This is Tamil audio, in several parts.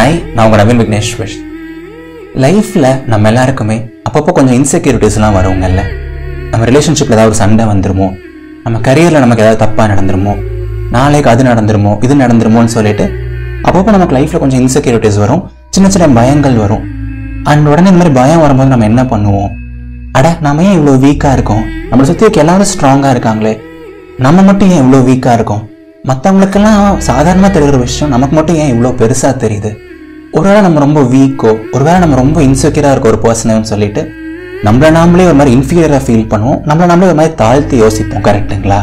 ஹாய், நான் உங்கள் நவீன் விக்னேஸ்வர். லைஃப்பில் நம்ம எல்லாருக்குமே அப்பப்போ கொஞ்சம் இன்செக்யூரிட்டிஸ்லாம் வருவங்கல்ல. நம்ம ரிலேஷன்ஷிப்பில் ஏதாவது ஒரு சண்டை வந்துருமோ, நம்ம கரியரில் நமக்கு ஏதாவது தப்பாக நடந்துருமோ, நாளைக்கு அது நடந்துருமோ இது நடந்துருமோன்னு சொல்லிட்டு அப்பப்போ நமக்கு லைஃப்பில் கொஞ்சம் இன்செக்யூரிட்டிஸ் வரும், சின்ன சின்ன பயங்கள் வரும். அண்ட் உடனே இந்த மாதிரி பயம் வரும்போது நம்ம என்ன பண்ணுவோம்? நம்ம ஏன் இவ்வளோ வீக்காக இருக்கோம்? நம்மளை சுற்றி இருக்க எல்லாரும் ஸ்ட்ராங்காக இருக்காங்களே, நம்ம மட்டும் ஏன் இவ்வளோ வீக்காக இருக்கோம்? மற்றவங்களுக்கெல்லாம் சாதாரணமாக தெரிகிற விஷயம் நமக்கு மட்டும் ஏன் இவ்வளோ பெருசாக தெரியுது? ஒருவேளை நம்ம ரொம்ப வீக்கோ, ஒருவேளை நம்ம ரொம்ப இன்செக்யூராக இருக்க ஒரு பர்சனைன்னு சொல்லிட்டு நம்மளை நாமளே ஒரு மாதிரி இன்ஃபீரியராக ஃபீல் பண்ணுவோம், நம்மளை நாமளே ஒரு மாதிரி தாழ்த்தி யோசிப்போம். கரெக்டுங்களா?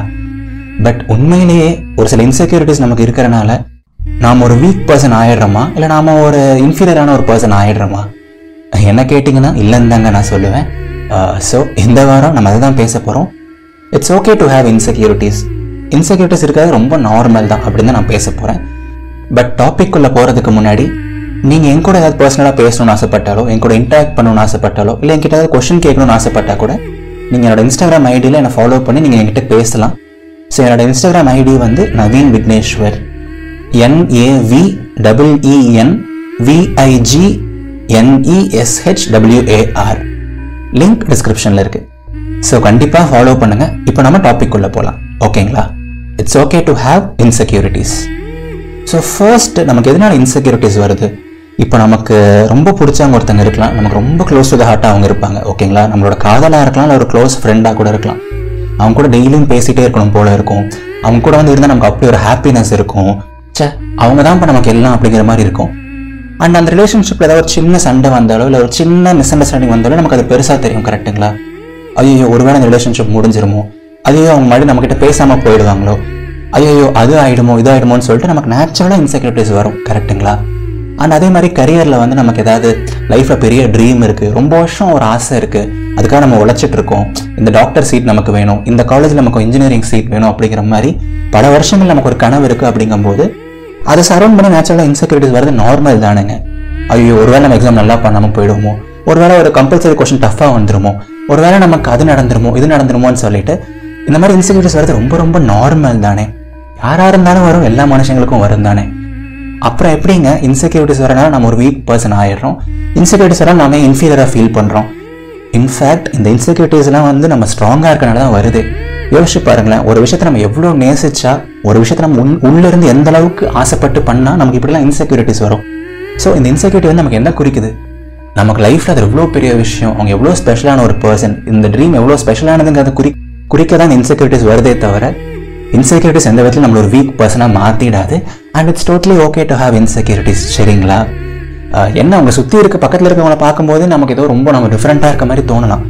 பட் உண்மையிலேயே ஒரு சில இன்செக்யூரிட்டிஸ் நமக்கு இருக்கிறனால நாம் ஒரு வீக் பர்சன் ஆயிடுறோமா, இல்லை நாம் ஒரு இன்ஃபீரியரான ஒரு பர்சன் ஆயிடுறோமா? என்ன கேட்டிங்கன்னா இல்லைன்னு தாங்க நான் சொல்லுவேன். ஸோ இந்த வாரம் நம்ம அதை தான் பேச போகிறோம். It's okay to have insecurities. Insecurities இருக்கிறது ரொம்ப நார்மல் தான் அப்படின்னு தான் நான் பேச போகிறேன். பட் டாபிக்குள்ளே போகிறதுக்கு முன்னாடி நீங்கள் என் கூட ஏதாவது பர்சனலாக பேசணும்னு ஆசைப்பட்டாலோ, என் கூட இன்ட்ராக்ட் பண்ணணும்னு ஆசைப்பட்டாலோ, இல்லை என்கிட்ட ஏதாவது கொஸ்டின் கேட்கணும்னு ஆசைப்பட்டால் கூட நீங்கள் என்னோட இன்ஸ்டாகிராம் ஐடியில் என்னை ஃபாலோ பண்ணி நீங்கள் என்கிட்ட பேசலாம். ஸோ என்னோட இன்ஸ்டாகிராம் ஐடி வந்து நவீன் விக்னேஸ்வர், NAVEENVIGNESHWAR. லிங்க் டிஸ்கிரிப்ஷனில் இருக்குது. ஸோ கண்டிப்பாக ஃபாலோ பண்ணுங்கள். இப்போ நம்ம டாபிக் உள்ள போகலாம். ஓகேங்களா? It's okay to have insecurities. So first, நமக்கு எதனால இன்செக்யூரிட்டிஸ் வருது? இப்போ நமக்கு ரொம்ப பிடிச்சவங்க ஒருத்தங்க இருக்கலாம், நமக்கு ரொம்ப க்ளோஸ் டு த ஹார்ட்டாக அவங்க இருப்பாங்க. ஓகேங்களா? நம்மளோட காதலாக இருக்கலாம், இல்லை ஒரு க்ளோஸ் ஃப்ரெண்டாக கூட இருக்கலாம். அவங்க கூட டெய்லியும் பேசிகிட்டே இருக்கணும் போல இருக்கும். அவங்க கூட வந்து இருந்தால் நமக்கு அப்படி ஒரு ஹாப்பினஸ் இருக்கும். அவங்க தான் இப்போ நமக்கு எல்லாம் அப்படிங்கிற மாதிரி இருக்கும். அண்ட் அந்த ரிலேஷன்ஷிப்பில் ஏதாவது ஒரு சின்ன சண்டை வந்தாலோ, இல்லை ஒரு சின்ன மிஸ் அண்டர்ஸ்டாண்டிங் வந்தாலும் நமக்கு அது பெருசாக தெரியும். கரெக்டுங்களா? ஐயோ ஒருவேளை அந்த ரிலேஷன்ஷிப் முடிஞ்சிருமோ, ஐயோ அவங்க மறுபடியும் நம்மகிட்ட பேசாமல் போயிடுவாங்களோ, ஐயோ அது ஆகிடுமோ இது ஆகிடுமோன்னு சொல்லிட்டு நமக்கு நேச்சுரலாக இன்செக்யூரிட்டிஸ் வரும். கரெக்டுங்களா? அண்ட் அதே மாதிரி கரியரில் வந்து நமக்கு ஏதாவது லைஃப்பில் பெரிய ட்ரீம் இருக்குது, ரொம்ப வருஷம் ஒரு ஆசை இருக்குது, அதுக்காக நம்ம உழைச்சிட்டு இருக்கோம். இந்த டாக்டர் சீட் நமக்கு வேணும், இந்த காலேஜில் நமக்கு இன்ஜினியரிங் சீட் வேணும் அப்படிங்கிற மாதிரி பல வருஷங்கள் நமக்கு ஒரு கனவு இருக்குது. அப்படிங்கும்போது அதை சரௌண்ட் பண்ணி நேச்சுரலாக இன்செக்யூரிட்டிஸ் வரது நார்மல் தானுங்க. ஐயோ ஒருவேளை நம்ம எக்ஸாம் நல்லா பண்ணாமல் போயிடுவோமோ, ஒருவேளை ஒரு கம்பல்சரி கொஸ்டின் டஃப்பாக வந்துருமோ, ஒருவேளை நமக்கு அது நடந்துருமோ இது நடந்துருமோன்னு சொல்லிட்டு இந்த மாதிரி இன்செக்யூரிட்டிஸ் வரது ரொம்ப ரொம்ப நார்மல் தானே. யாராக இருந்தாலும் வரும், எல்லா மனுஷங்களுக்கும் வரும் தானே. அப்புறம் எப்படிங்க இன்செக்யூரிட்டிஸ் வரனால நம்ம ஒரு வீக் பர்சன் ஆயிடுறோம், இன்செக்யூரிட்டிஸ் வரனால நம்ம இன்ஃபீரியராக ஃபீல் பண்ணுறோம். இன்ஃபேக்ட் இந்த இன்செக்யூரிட்டிஸ்லாம் வந்து நம்ம ஸ்ட்ராங்காக இருக்கனால தான் வருது. யோசிச்சு பாருங்களேன், ஒரு விஷயத்தை நம்ம எவ்வளோ நேசிச்சா, ஒரு விஷயத்தை நம்ம உள்ளிருந்து எந்த அளவுக்கு ஆசைப்பட்டு பண்ணால் நமக்கு இப்படிலாம் இன்செக்யூரிட்டிஸ் வரும். ஸோ இந்த இன்செக்யூரிட்டி வந்து நமக்கு என்ன குறிக்குது? நமக்கு லைஃப்பில் அது எவ்வளோ பெரிய விஷயம், அவங்க எவ்வளோ ஸ்பெஷலான ஒரு பர்சன், இந்த ட்ரீம் எவ்வளோ ஸ்பெஷலானதுங்கிறத குறிக்க தான் இன்செக்யூரிட்டிஸ் வருதே தவிர இன்செக்யூரிட்டிஸ் எந்த விதத்தில் நம்மள ஒரு வீக் பர்சனாக மாற்றிடாது. And it's totally okay to have insecurities. சரிங்களா? என்ன அவங்க சுற்றி இருக்க பக்கத்தில் இருக்கவங்களை பார்க்கும்போது நமக்கு ஏதோ ரொம்ப நம்ம டிஃப்ரெண்ட்டாக இருக்க மாதிரி தோணலாம்.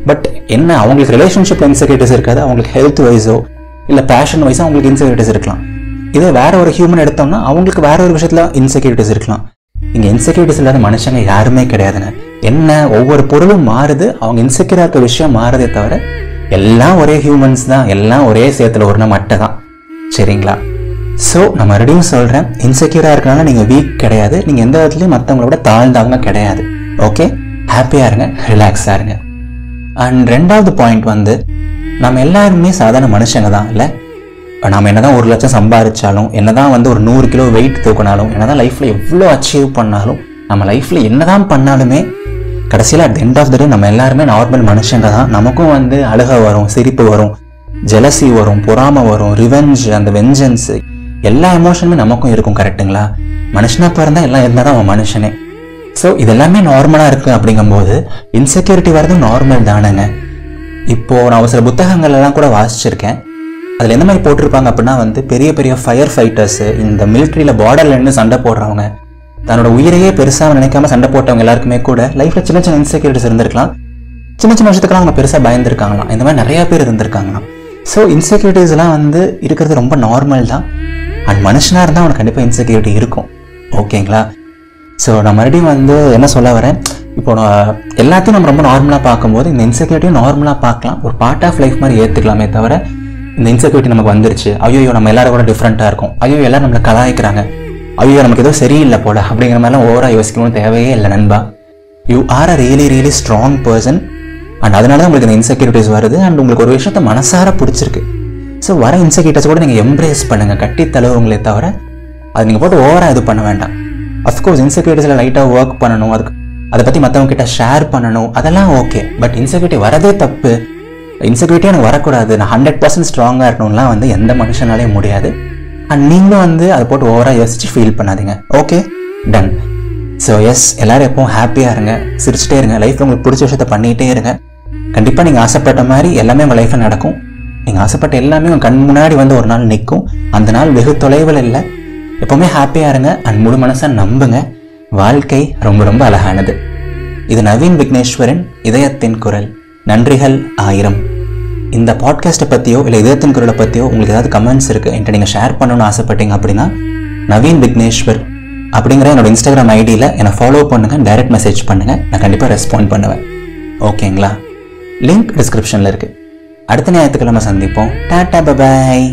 பட் என்ன அவங்களுக்கு ரிலேஷன்ஷிப்பில் இன்செக்யூரிட்டிஸ் இருக்காது, அவங்களுக்கு ஹெல்த் வைஸோ இல்லை பேஷன் வைஸோ அவங்களுக்கு இன்செக்யூரிட்டிஸ் இருக்கலாம். இதே வேற ஒரு ஹியூமன் எடுத்தோம்னா அவங்களுக்கு வேற ஒரு விஷயத்தில் இன்செக்யூரிட்டிஸ் இருக்கலாம். இங்கே இன்செக்யூரிட்டிஸ் இல்லாத மனுஷங்க யாருமே கிடையாதுங்க. என்ன ஒவ்வொரு பொருளும் மாறுது, அவங்க இன்செக்யூராக இருக்க விஷயம் மாறுதே தவிர எல்லாம் ஒரே ஹியூமன்ஸ் தான், எல்லாம் ஒரே சேத்துல ஒரு மட்டை தான். சரிங்களா? ஸோ நான் மறுபடியும் சொல்கிறேன், இன்செக்யூராக இருக்கனால நீங்கள் வீக் கிடையாது, நீங்கள் எந்த விதத்துலையும் மற்றவங்களோட தாழ்ந்தவங்க கிடையாது. ஓகே, ஹாப்பியாக இருங்க, ரிலாக்ஸாக இருங்க. அண்ட் ரெண்டாவது பாயிண்ட் வந்து, நம்ம எல்லாருமே சாதாரண மனுஷங்க தான். இல்லை நம்ம என்ன தான் 1 லட்சம் சம்பாதிச்சாலும், என்ன தான் வந்து ஒரு 100 கிலோ வெயிட் தூக்கினாலும், என்ன தான் லைஃப்பில் எவ்வளோ அச்சீவ் பண்ணாலும், நம்ம லைஃப்பில் என்ன தான் பண்ணாலுமே கடைசியில் at the end of the day நம்ம எல்லாருமே நார்மல் மனுஷங்க தான். நமக்கும் வந்து அழுகை வரும், சிரிப்பு வரும், ஜெலசி வரும், பொறாமை வரும், ரிவெஞ்ச், அந்த வெஞ்சன்ஸ், எல்லா எமோஷனுமே நமக்கும் இருக்கும். கரெக்டுங்களா? மனுஷனாக பிறந்தால் எல்லாம் இருந்தால் தான் அவன் மனுஷனே. ஸோ இது எல்லாமே நார்மலாக இருக்குது. அப்படிங்கும்போது இன்செக்யூரிட்டி வரதும் நார்மல் தானேங்க. இப்போது நான் ஒரு சில புத்தகங்கள்லாம் கூட வாசிச்சிருக்கேன். அதில் எந்த மாதிரி போட்டிருப்பாங்க அப்படின்னா வந்து பெரிய பெரிய ஃபயர் ஃபைட்டர்ஸு, இந்த மிலிட்ரியில் பார்டரில் நின்று சண்டை போடுறவங்க, தன்னோட உயிரையே பெருசாக நினைக்காம சண்டை போட்டவங்க எல்லாருக்குமே கூட லைஃப்பில் சின்ன சின்ன இன்செக்யூரிட்டிஸ் இருந்திருக்கலாம். சின்ன சின்ன விஷயத்துக்கெல்லாம் அவங்க பெருசாக பயந்துருக்காங்களாம். இந்த மாதிரி நிறையா பேர் இருந்திருக்காங்களாம். ஸோ இன்செக்யூரிட்டிஸ்லாம் வந்து இருக்கிறது ரொம்ப நார்மல் தான். அண்ட் மனுஷனாக இருந்தால் அவனுக்கு கண்டிப்பாக இன்செக்யூரிட்டி இருக்கும். ஓகேங்களா? ஸோ நான் மறுபடியும் வந்து என்ன சொல்ல வரேன், இப்போ எல்லாத்தையும் நம்ம ரொம்ப நார்மலாக பார்க்கும்போது இந்த இன்செக்யூரிட்டியும் நார்மலாக பார்க்கலாம், ஒரு பார்ட் ஆஃப் லைஃப் மாதிரி ஏற்றுக்கலாமே தவிர இந்த இன்செக்யூரிட்டி நமக்கு வந்துருச்சு, ஐயோ நம்ம எல்லாரும் கூட டிஃப்ரெண்ட்டாக இருக்கும், ஐயோ எல்லாரும் நம்மளை கலாய்க்கிறாங்க, ஐயோ நமக்கு ஏதோ சரியில்லை போல அப்படிங்கிற மாதிரிலாம் ஓவராக யோசிக்கணும்னு தேவையே இல்லை நண்பா. You are a really strong person. And அதனால தான் உங்களுக்கு இந்த இன்செக்யூரிட்டிஸ் வருது. அண்ட் உங்களுக்கு ஒரு விஷயத்த மனசார பிடிச்சிருக்கு. ஸோ வர இன்செக்யூரிட்டிஸ் கூட நீங்கள் எம்ப்ரேஸ் பண்ணுங்கள், கட்டி தழுவுங்களே தவிர அது நீங்கள் போட்டு ஓவராக இது பண்ண வேண்டாம். அஃப்கோர்ஸ் இன்செக்யூரிட்டிஸில் லைட்டாக ஒர்க் பண்ணணும், அதை பற்றி மற்றவங்க கிட்ட ஷேர் பண்ணணும், அதெல்லாம் ஓகே. பட் இன்செக்யூரிட்டி வரதே தப்பு. இன்செக்யூரிட்டி எனக்கு வரக்கூடாது, நான் 100% ஸ்ட்ராங்காக இருக்கணும்லாம் வந்து எந்த மனுஷனாலே முடியாது. அண்ட் நீங்களும் வந்து அதை போட்டு ஓவராக யோசிச்சு ஃபீல் பண்ணாதீங்க. Okay, ton. ஸோ எஸ், எல்லோரும் எப்பவும் ஹாப்பியாக இருங்க, சிரிச்சிட்டே இருங்க, லைஃப்பில் உங்களுக்கு பிடிச்ச விஷயத்த பண்ணிகிட்டே இருங்க. கண்டிப்பாக நீங்கள் ஆசைப்பட்ட மாதிரி எல்லாமே உங்கள் லைஃப்பில் நடக்கும். நீங்கள் ஆசைப்பட்ட எல்லாமே உங்கள் கண் முன்னாடி வந்து ஒரு நாள் நிற்கும். அந்த நாள் வெகு தொலைவில் இல்லை. எப்போவுமே ஹாப்பியாக இருங்க அண்ட் முழு மனசாக நம்புங்க. வாழ்க்கை ரொம்ப ரொம்ப அழகானது. இது நவீன் விக்னேஸ்வரன், இதயத்தின் குரல். நன்றிகள் 1000. இந்த பாட்காஸ்ட்டை பற்றியோ இல்லை இதயத்தின் குரலை பற்றியோ உங்களுக்கு ஏதாவது கமெண்ட்ஸ் இருக்குது, என்கிட்ட நீங்கள் ஷேர் பண்ணணும்னு ஆசைப்பட்டீங்க அப்படின்னா நவீன் விக்னேஸ்வர் அப்படிங்கிற என்னோட இன்ஸ்டாகிராம் ஐடியில் என்னை ஃபாலோ பண்ணுங்கள், டைரக்ட் மெசேஜ் பண்ணுங்கள், நான் கண்டிப்பாக ரெஸ்பாண்ட் பண்ணுவேன். ஓகேங்களா? லிங்க் டிஸ்கிரிப்ஷனில் இருக்குது. அடுத்த ஞாயிற்றுக்கிழமை சந்திப்போம். Tata, bye bye.